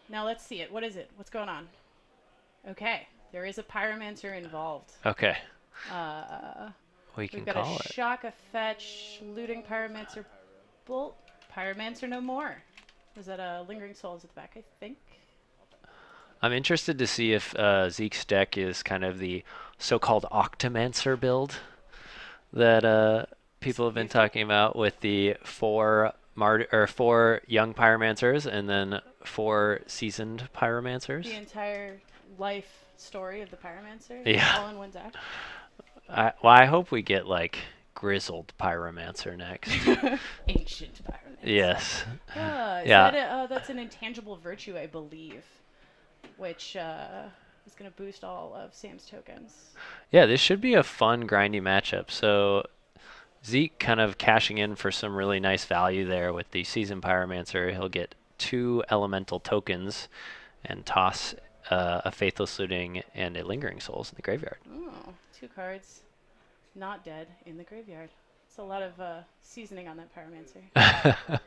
Now let's see it. What is it? What's going on? Okay, there is a Pyromancer involved. Okay, Uh, we we've can got a call it. shock, a fetch, looting Pyromancer bolt. Pyromancer no more. Was that a lingering souls at the back? I think. I'm interested to see if Zeke's deck is kind of the so-called Octomancer build that people have been Excuse me. talking about with the four young pyromancers and then four seasoned The pyromancers. entire life story of the Pyromancer, Yeah. all in one deck. I hope we get like grizzled pyromancer next. Ancient Pyromancer. Yes. Is that Yeah. that's an intangible virtue, I believe, which is going to boost all of Sam's tokens. Yeah, this should be a fun grindy matchup. So Zeke kind of cashing in for some really nice value there with the seasoned pyromancer. He'll get two elemental tokens and toss a Faithless Looting and a Lingering Souls in the graveyard. Oh, two cards not dead in the graveyard. It's a lot of seasoning on that Pyromancer.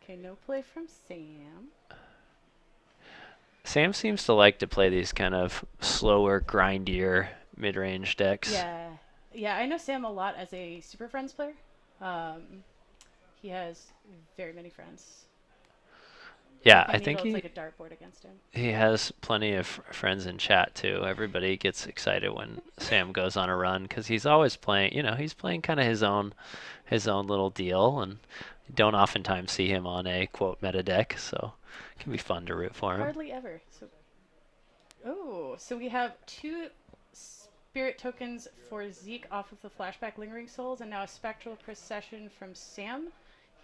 Okay, no play from Sam. Sam seems to like to play these kind of slower, grindier mid-range decks. Yeah, yeah, I know Sam a lot as a Super Friends player. Um, he has very many friends. Yeah, I Anything think needle, it's he like a dartboard against him. he has plenty of friends in chat too. Everybody gets excited when Sam goes on a run because he's always playing. He's playing kind of his own little deal, and you don't oftentimes see him on a quote meta deck, so it can be fun to root for him. Hardly ever. So we have two spirit tokens for Zeke off of the flashback Lingering Souls, and now a spectral procession from Sam.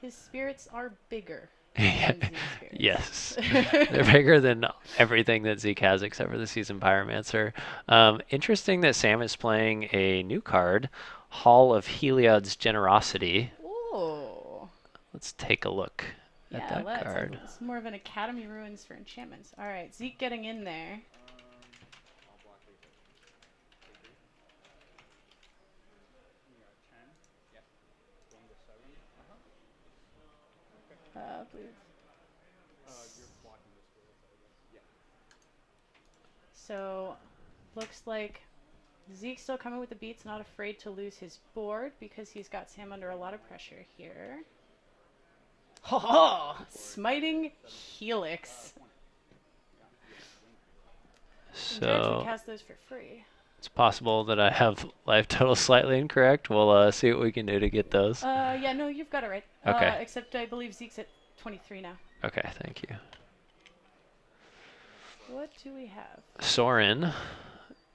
His spirits are bigger than Zeke's Yes, spirits. they're bigger than everything that Zeke has except for the season Pyromancer. Interesting that Sam is playing a new card, Hall of Heliod's Generosity. Oh, Let's take a look at yeah, that let's. card. It's more of an Academy Ruins for enchantments. All right, Zeke getting in there. Blue. So, looks like Zeke's still coming with the beats, not afraid to lose his board because he's got Sam under a lot of pressure here. Oh, smiting Helix. And Jared can So cast those for free. it's possible that I have life total slightly incorrect. We'll see what we can do to get those. Yeah, no, you've got it right. Okay. Except I believe Zeke's at 23 now. Okay, thank you. What do we have? Soren.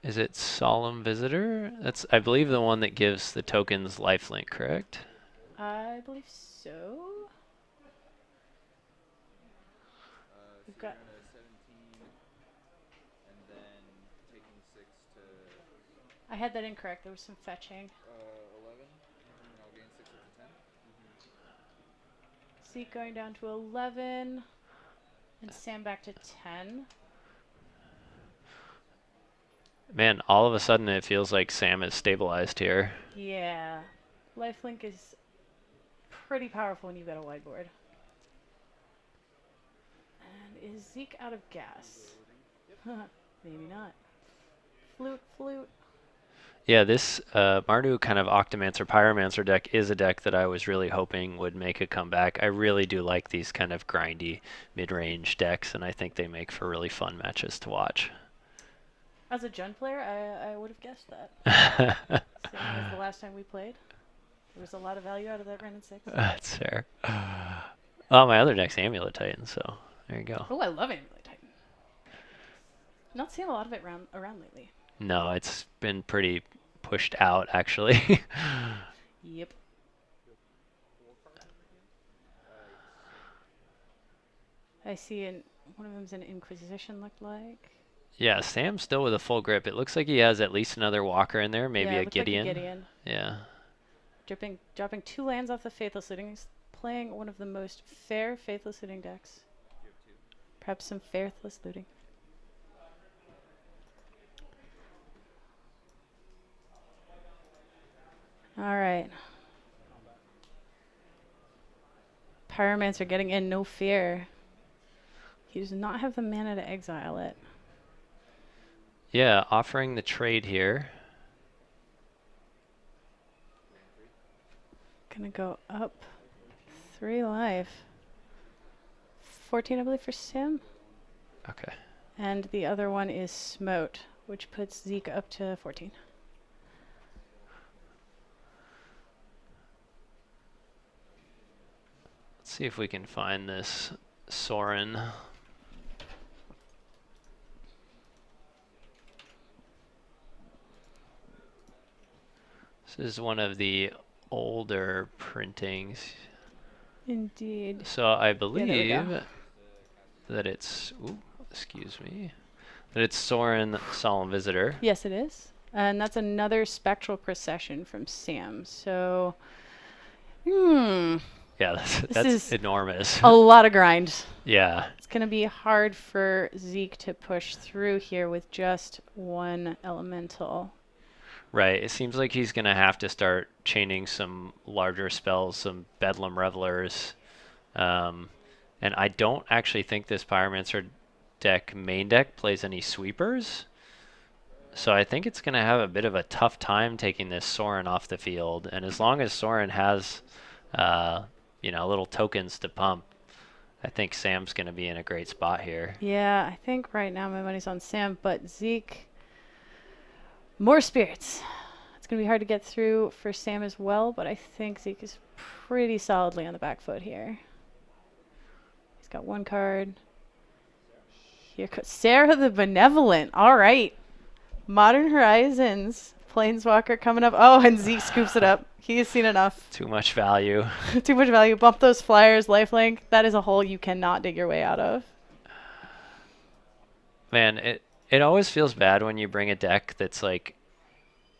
Is it Solemn Visitor? That's, I believe, the one that gives the tokens lifelink, correct? I believe so. We've got. I had that incorrect. There was some fetching. Zeke going down to 11. And Sam back to 10. Man, all of a sudden it feels like Sam is stabilized here. Yeah. Lifelink is pretty powerful when you've got a wide board. And is Zeke out of gas? Maybe not. Flute, flute. Yeah, this Mardu kind of Octomancer Pyromancer deck is a deck that I was really hoping would make a comeback. I really do like these kind of grindy mid-range decks, and I think they make for really fun matches to watch. As a Jund player, I would have guessed that. Same as the last time we played. There was a lot of value out of that Renin 6. That's fair. Oh, my other deck's Amulet Titan, so there you go. Oh, I love Amulet Titan. Not seeing a lot of it around lately. No, it's been pretty pushed out, actually. Yep. I see one of them's an Inquisition, looked like. Yeah, Sam's still with a full grip. It looks like he has at least another Walker in there, maybe Yeah, a it looked like a Gideon. Gideon. Yeah. Dropping 2 lands off the Faithless Looting. He's playing one of the most fair Faithless Looting decks. Perhaps some Faithless Looting. Alright. Pyromancer getting in, no fear. He does not have the mana to exile it. Yeah, offering the trade here. Gonna go up 3 life. 14, I believe, for Sim. Okay. And the other one is Smote, which puts Zeke up to 14. Let's see if we can find this Sorin. This is one of the older printings. Indeed. So I Yeah, believe there we go. that it's, ooh, excuse me, that it's Sorin Solemn Visitor. Yes, it is. And that's another Spectral Procession from Sam. So, Yeah, that's is enormous. a lot of grind. Yeah. It's going to be hard for Zeke to push through here with just one elemental. Right. It seems like he's going to have to start chaining some larger spells, some Bedlam Revelers. And I don't actually think this Pyromancer main deck plays any sweepers. So I think it's going to have a bit of a tough time taking this Sorin off the field. And as long as Sorin has, little tokens to pump, I think Sam's going to be in a great spot here. Yeah, I think right now my money's on Sam, but Zeke, more spirits. It's going to be hard to get through for Sam as well, but I think Zeke is pretty solidly on the back foot here. He's got one card. Here comes Sarah the Benevolent. All right. Modern Horizons. Planeswalker coming up. Oh, and Zeke scoops it up. He has seen enough. Too much value. Too much value. Bump those flyers, lifelink. That is a hole you cannot dig your way out of. Man, it always feels bad when you bring a deck that's like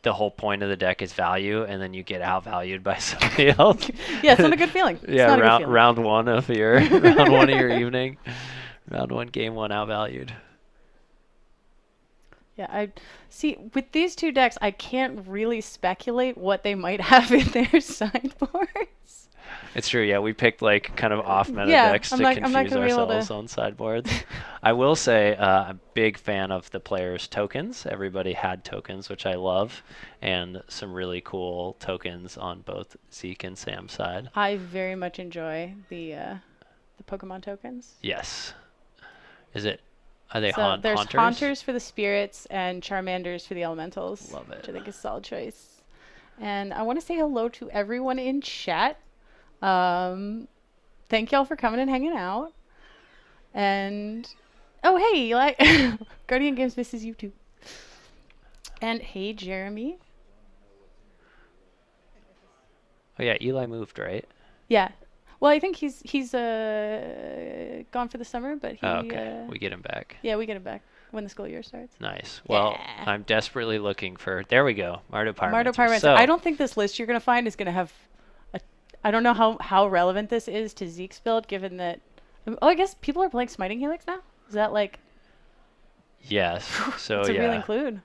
the whole point of the deck is value, and then you get outvalued by somebody else. Yeah, it's not a good feeling. Yeah, round one of your round one of your evening, round one, game one, outvalued. Yeah, I see. With these two decks, I can't really speculate what they might have in their sideboards. It's true. Yeah, we picked like kind of off meta decks to confuse ourselves on sideboards. I will say I'm a big fan of the players' tokens. Everybody had tokens, which I love, and some really cool tokens on both Zeke and Sam's side. I very much enjoy the Pokemon tokens. Yes. Are they there's Haunters? Haunters for the spirits and Charmanders for the elementals. Love it. Which I think is a solid choice. And I want to say hello to everyone in chat. Thank y'all for coming and hanging out. And oh hey, Eli, Guardian Games misses you too. And hey Jeremy. Oh yeah, Eli moved, right? Yeah. Well, I think he's gone for the summer, but he. Oh, okay, we get him back. Yeah, we get him back when the school year starts. Nice. Well, Yeah. I'm desperately looking for. There we go, Mardu Pyromancer. Mardu Pyromancer. So, I don't think this list you're gonna find is gonna have. I don't know how relevant this is to Zeke's build, given that. Oh, I guess people are playing Smiting Helix now. Is that like? Yes. So It's a yeah. real include.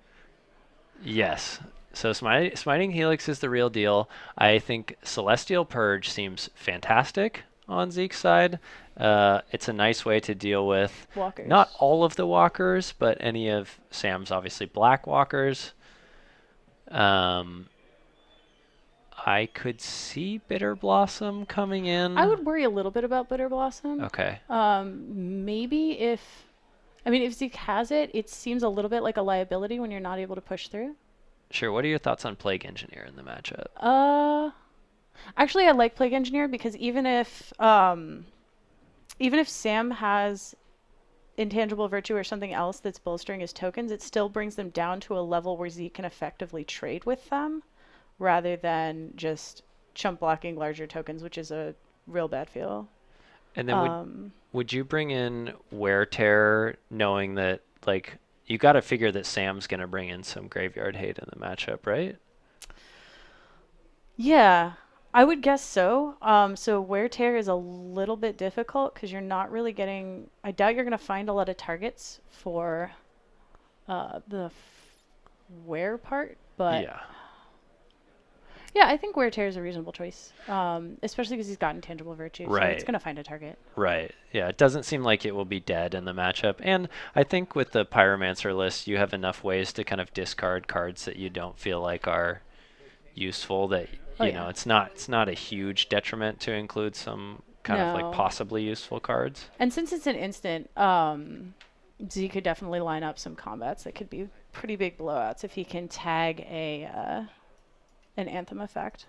Yes. So Smiting Helix is the real deal. I think Celestial Purge seems fantastic on Zeke's side. It's a nice way to deal with Walkers. not all of the walkers, but any of Sam's obviously black walkers. I could see Bitter Blossom coming in. I would worry a little bit about Bitter Blossom. Okay. Maybe if Zeke has it, it seems a little bit like a liability when you're not able to push through. Sure. What are your thoughts on Plague Engineer in the matchup? Actually, I like Plague Engineer because even if Sam has Intangible Virtue or something else that's bolstering his tokens, it still brings them down to a level where Zeke can effectively trade with them, rather than just chump blocking larger tokens, which is a real bad feel. And then would you bring in Wear Terror, knowing that like you got to figure that Sam's gonna bring in some graveyard hate in the matchup, right? Yeah, I would guess so. So Wear Tear is a little bit difficult because you're not really getting. I doubt you're gonna find a lot of targets for the wear part, but Yeah. Yeah, I think Wear Tear is a reasonable choice, especially because he's got Intangible Virtue, so it's Right. going to find a target. Right. Yeah, it doesn't seem like it will be dead in the matchup. And I think with the Pyromancer list, you have enough ways to kind of discard cards that you don't feel like are useful that Oh, you know, yeah. it's not a huge detriment to include some kind of like No. possibly useful cards. And since it's an instant, Z could definitely line up some combats that could be pretty big blowouts if he can tag an Anthem effect.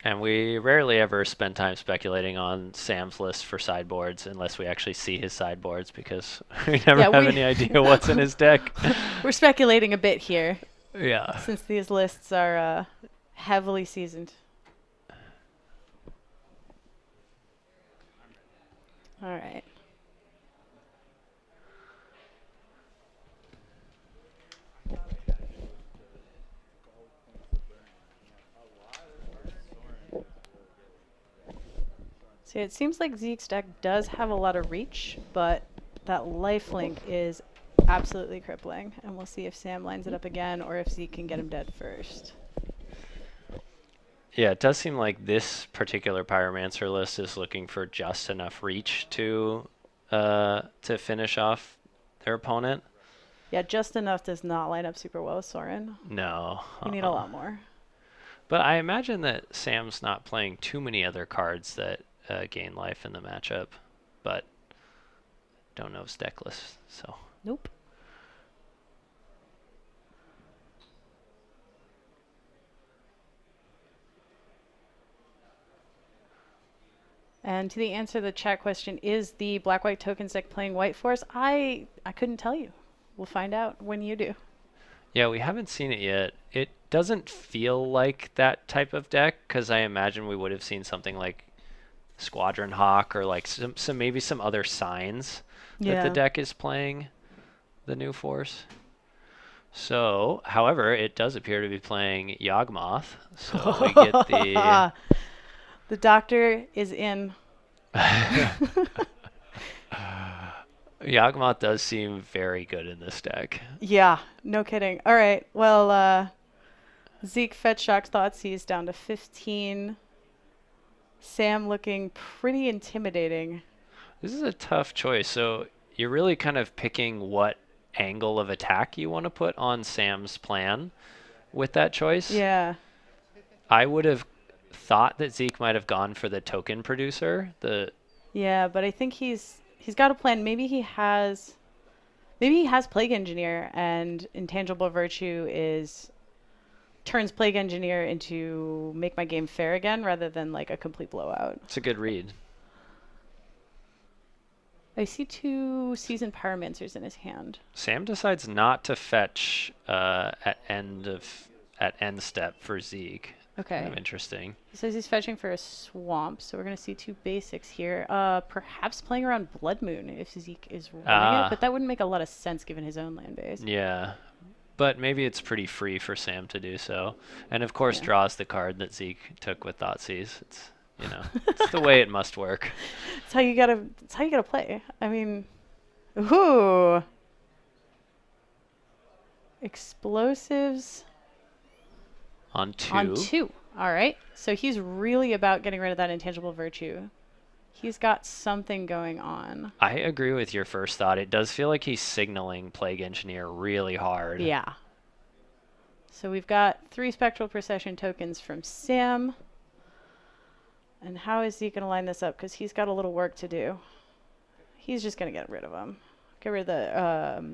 And we rarely ever spend time speculating on Sam's list for sideboards unless we actually see his sideboards because we never Yeah, have any idea what's in his deck. We're speculating a bit here Yeah. since these lists are heavily seasoned. All right. See, it seems like Zeke's deck does have a lot of reach, but that lifelink is absolutely crippling. And we'll see if Sam lines it up again or if Zeke can get him dead first. Yeah, it does seem like this particular Pyromancer list is looking for just enough reach to finish off their opponent. Yeah, just enough does not line up super well with Soren. No. You need a lot more. But I imagine that Sam's not playing too many other cards that gain life in the matchup. But don't know his deck list, so. Nope. And to the answer to the chat question, is the black-white tokens deck playing white force? I couldn't tell you. We'll find out when you do. Yeah, we haven't seen it yet. It doesn't feel like that type of deck because I imagine we would have seen something like Squadron Hawk or like some maybe some other signs that the deck is playing the new force. So, however, it does appear to be playing Yawgmoth. So we get the The doctor is in. Yawgmoth does seem very good in this deck. Yeah, no kidding. All right. Well, Zeke fetch shock Thoughtseize down to 15. Sam looking pretty intimidating. This is a tough choice. So you're really kind of picking what angle of attack you want to put on Sam's plan with that choice. Yeah. I would have thought that Zeke might have gone for the token producer. Yeah, but I think he's got a plan. Maybe he has Plague Engineer, and Intangible Virtue turns Plague Engineer into make my game fair again rather than like a complete blowout. It's a good read. I see 2 Seasoned Pyromancers in his hand. Sam decides not to fetch at end step for Zeke. Okay. Kind of interesting. He says he's fetching for a swamp, so we're going to see 2 basics here. Perhaps playing around Blood Moon if Zeke is running it, but that wouldn't make a lot of sense given his own land base. Yeah, but maybe it's pretty free for Sam to do so. And of course draws the card that Zeke took with Thoughtseize. It's, it's the way it must work. It's how you gotta play. I mean, ooh. Explosives. On 2. On 2. All right. So he's really about getting rid of that Intangible Virtue. He's got something going on. I agree with your first thought. It does feel like he's signaling Plague Engineer really hard. Yeah. So we've got 3 Spectral Procession tokens from Sam. And how is he going to line this up? Because he's got a little work to do. He's just going to get rid of them. Get rid of the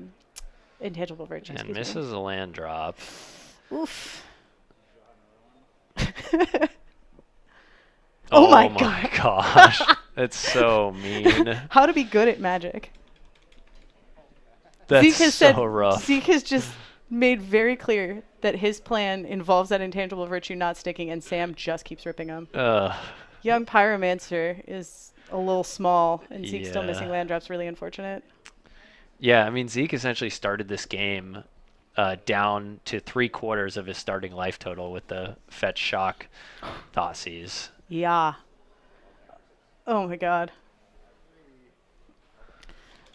Intangible Virtue. And misses a land drop. Oof. Oh my gosh. That's so mean. How to be good at Magic. That's Zeke has so rough. Zeke has just made very clear that his plan involves that Intangible Virtue not sticking, and Sam just keeps ripping him. Young Pyromancer is a little small, and Zeke's still missing land drops. Really unfortunate. Yeah, I mean, Zeke essentially started this game down to 3/4 of his starting life total with the fetch shock Thoughtseize. Yeah. Oh my god.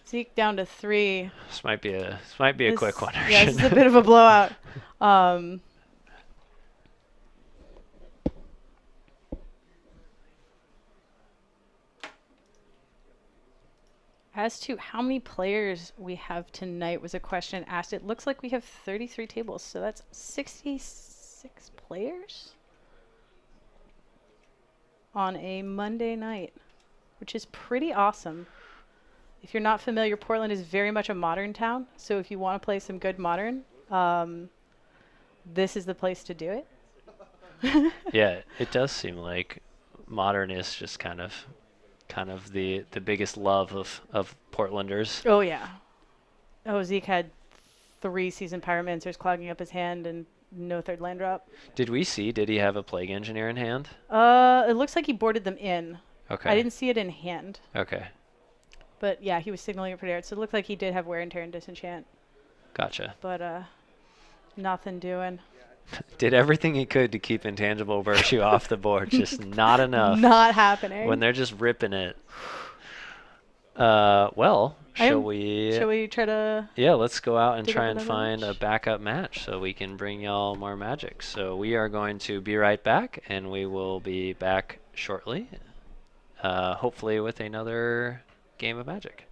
Zeke down to 3. This might be a quick one. Yeah, this is a bit of a blowout. As to how many players we have tonight was a question asked. It looks like we have 33 tables, so that's 66 players on a Monday night, which is pretty awesome. If you're not familiar, Portland is very much a modern town, so if you want to play some good modern, this is the place to do it. Yeah, it does seem like modern is just kind of the biggest love of Portlanders. Oh yeah. Oh, Zeke had 3 seasoned Pyromancers clogging up his hand and no third land drop. Did he have a Plague Engineer in hand? It looks like he boarded them in. Okay. I didn't see it in hand. Okay. But yeah, he was signaling it for there. So it looked like he did have wear and tear and disenchant. Gotcha. But nothing doing. Did everything he could to keep Intangible Virtue off the board, just not enough. Not happening. When they're just ripping it. Well, shall we try to... Yeah, let's go out and dig try up and another find a match? backup match so we can bring y'all more Magic. So we are going to be right back, and we will be back shortly, hopefully with another game of Magic.